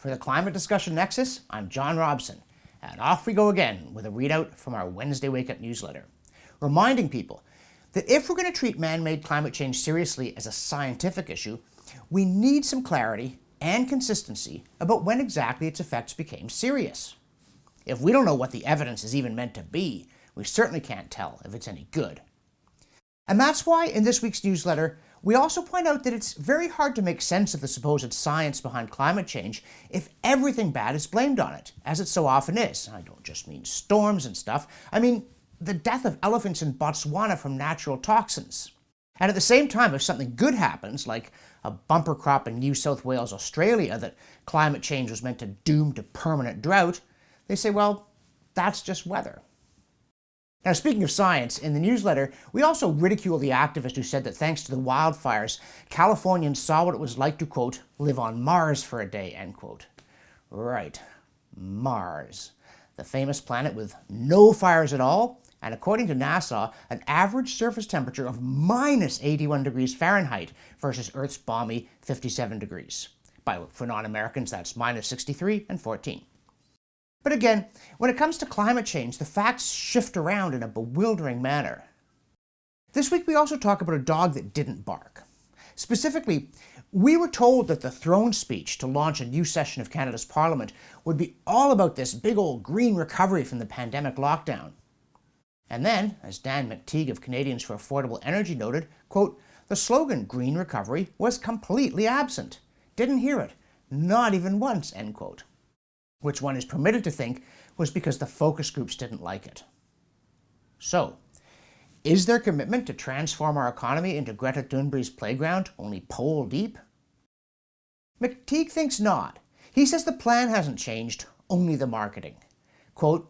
For the Climate Discussion Nexus, I'm John Robson, and off we go again with a readout from our Wednesday Wake Up newsletter, reminding people that if we're going to treat man-made climate change seriously as a scientific issue, we need some clarity and consistency about when exactly its effects became serious. If we don't know what the evidence is even meant to be, we certainly can't tell if it's any good. And that's why in this week's newsletter, we also point out that it's very hard to make sense of the supposed science behind climate change if everything bad is blamed on it, as it so often is. I don't just mean storms and stuff, I mean the death of elephants in Botswana from natural toxins. And at the same time, if something good happens, like a bumper crop in New South Wales, Australia, that climate change was meant to doom to permanent drought, they say, well, that's just weather. Now, speaking of science, in the newsletter, we also ridicule the activist who said that thanks to the wildfires, Californians saw what it was like to, quote, live on Mars for a day, end quote. Right, Mars, the famous planet with no fires at all, and according to NASA, an average surface temperature of minus 81 degrees Fahrenheit versus Earth's balmy 57 degrees. For non-Americans, that's minus 63 and 14. But again, when it comes to climate change, the facts shift around in a bewildering manner. This week we also talk about a dog that didn't bark. Specifically, we were told that the throne speech to launch a new session of Canada's Parliament would be all about this big old green recovery from the pandemic lockdown. And then, as Dan McTeague of Canadians for Affordable Energy noted, quote, the slogan Green Recovery was completely absent. Didn't hear it, not even once, end quote. Which one is permitted to think was because the focus groups didn't like it. So, is their commitment to transform our economy into Greta Thunberg's playground only pole deep? McTeague thinks not. He says the plan hasn't changed, only the marketing. Quote,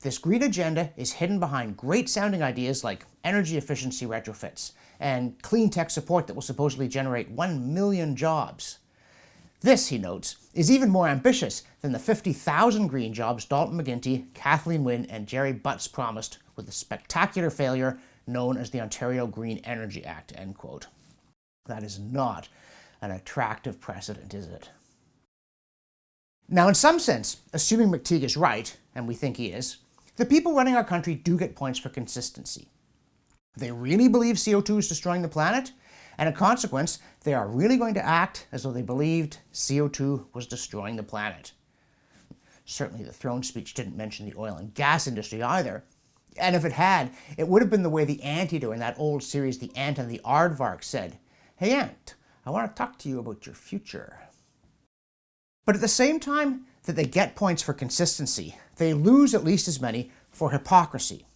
this green agenda is hidden behind great-sounding ideas like energy efficiency retrofits and clean tech support that will supposedly generate 1 million jobs. This, he notes, is even more ambitious than the 50,000 green jobs Dalton McGuinty, Kathleen Wynne, and Jerry Butts promised with the spectacular failure known as the Ontario Green Energy Act, end quote. That is not an attractive precedent, is it? Now, in some sense, assuming McTeague is right, and we think he is, the people running our country do get points for consistency. They really believe CO2 is destroying the planet, and in consequence, they are really going to act as though they believed CO2 was destroying the planet. Certainly the throne speech didn't mention the oil and gas industry either, and if it had, it would have been the way the anteater in that old series The Ant and the Aardvark said, hey Ant, I want to talk to you about your future. But at the same time that they get points for consistency, they lose at least as many for hypocrisy.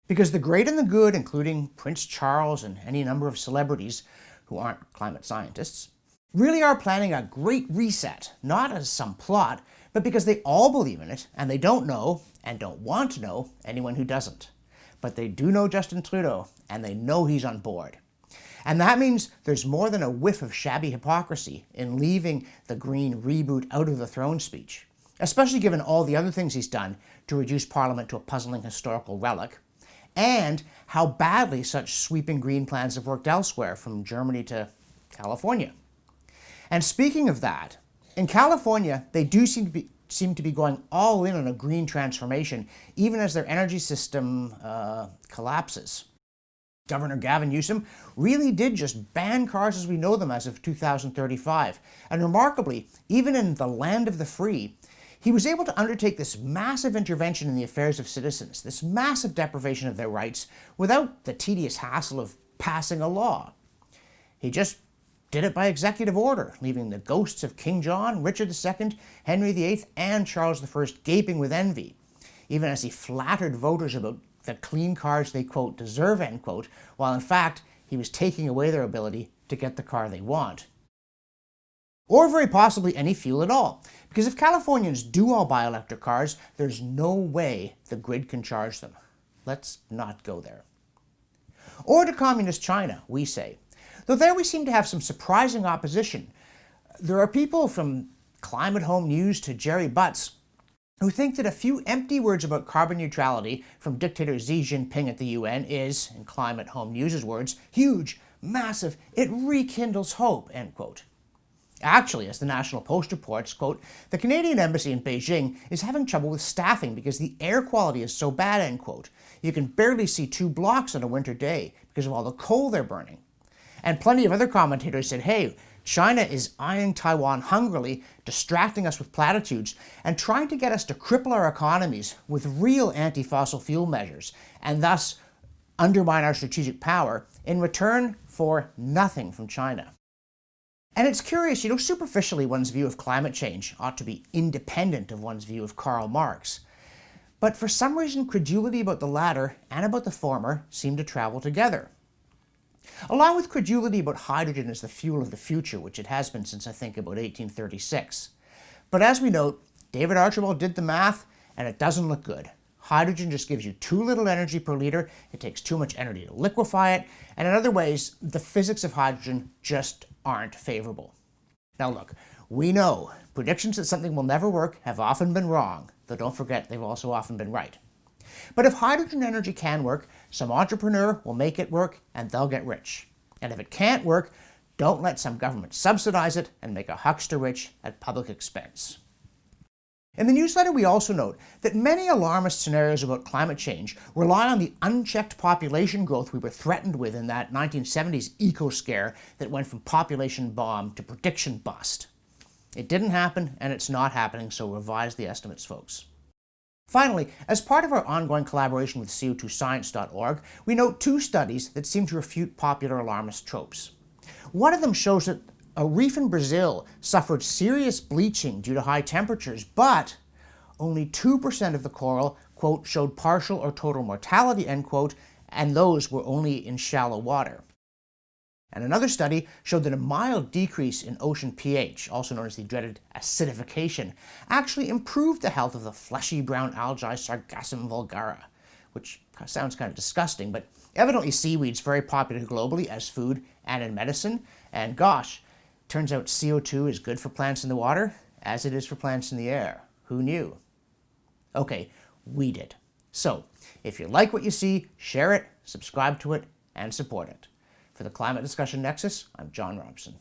Because the great and the good, including Prince Charles and any number of celebrities who aren't climate scientists, really are planning a great reset, not as some plot, but because they all believe in it, and they don't know, and don't want to know, anyone who doesn't. But they do know Justin Trudeau, and they know he's on board. And that means there's more than a whiff of shabby hypocrisy in leaving the green reboot out of the throne speech, especially given all the other things he's done to reduce Parliament to a puzzling historical relic, and how badly such sweeping green plans have worked elsewhere, from Germany to California. And speaking of that, in California, they do seem to be going all in on a green transformation, even as their energy system collapses. Governor Gavin Newsom really did just ban cars as we know them as of 2035. And remarkably, even in the land of the free, he was able to undertake this massive intervention in the affairs of citizens, this massive deprivation of their rights, without the tedious hassle of passing a law. He just did it by executive order, leaving the ghosts of King John, Richard II, Henry VIII, and Charles I gaping with envy, even as he flattered voters about the clean cars they, quote, deserve, end quote, while in fact he was taking away their ability to get the car they want. Or very possibly any fuel at all, because if Californians do all buy electric cars, there's no way the grid can charge them. Let's not go there. Or to communist China, we say. Though there we seem to have some surprising opposition. There are people from Climate Home News to Jerry Butts who think that a few empty words about carbon neutrality from dictator Xi Jinping at the UN is, in Climate Home News' words, huge, massive, it rekindles hope, end quote. Actually, as the National Post reports, quote, the Canadian Embassy in Beijing is having trouble with staffing because the air quality is so bad, end quote. You can barely see 2 blocks on a winter day because of all the coal they're burning. And plenty of other commentators said, hey, China is eyeing Taiwan hungrily, distracting us with platitudes, and trying to get us to cripple our economies with real anti-fossil fuel measures, and thus undermine our strategic power in return for nothing from China. And it's curious, superficially one's view of climate change ought to be independent of one's view of Karl Marx. But for some reason, credulity about the latter and about the former seem to travel together. Along with credulity about hydrogen as the fuel of the future, which it has been since I think about 1836. But as we note, David Archibald did the math, and it doesn't look good. Hydrogen just gives you too little energy per liter, it takes too much energy to liquefy it, and in other ways, the physics of hydrogen just aren't favorable. Now look, we know predictions that something will never work have often been wrong, though don't forget they've also often been right. But if hydrogen energy can work, some entrepreneur will make it work and they'll get rich. And if it can't work, don't let some government subsidize it and make a huckster rich at public expense. In the newsletter, we also note that many alarmist scenarios about climate change rely on the unchecked population growth we were threatened with in that 1970s eco-scare that went from population bomb to prediction bust. It didn't happen, and it's not happening, so revise the estimates, folks. Finally, as part of our ongoing collaboration with CO2science.org, we note 2 studies that seem to refute popular alarmist tropes. One of them shows that a reef in Brazil suffered serious bleaching due to high temperatures, but only 2% of the coral, quote, showed partial or total mortality, end quote, and those were only in shallow water. And another study showed that a mild decrease in ocean pH, also known as the dreaded acidification, actually improved the health of the fleshy brown algae Sargassum vulgara, which sounds kind of disgusting, but evidently seaweed's very popular globally as food and in medicine, and gosh, turns out CO2 is good for plants in the water, as it is for plants in the air. Who knew? Okay, we did. So, if you like what you see, share it, subscribe to it, and support it. For the Climate Discussion Nexus, I'm John Robson.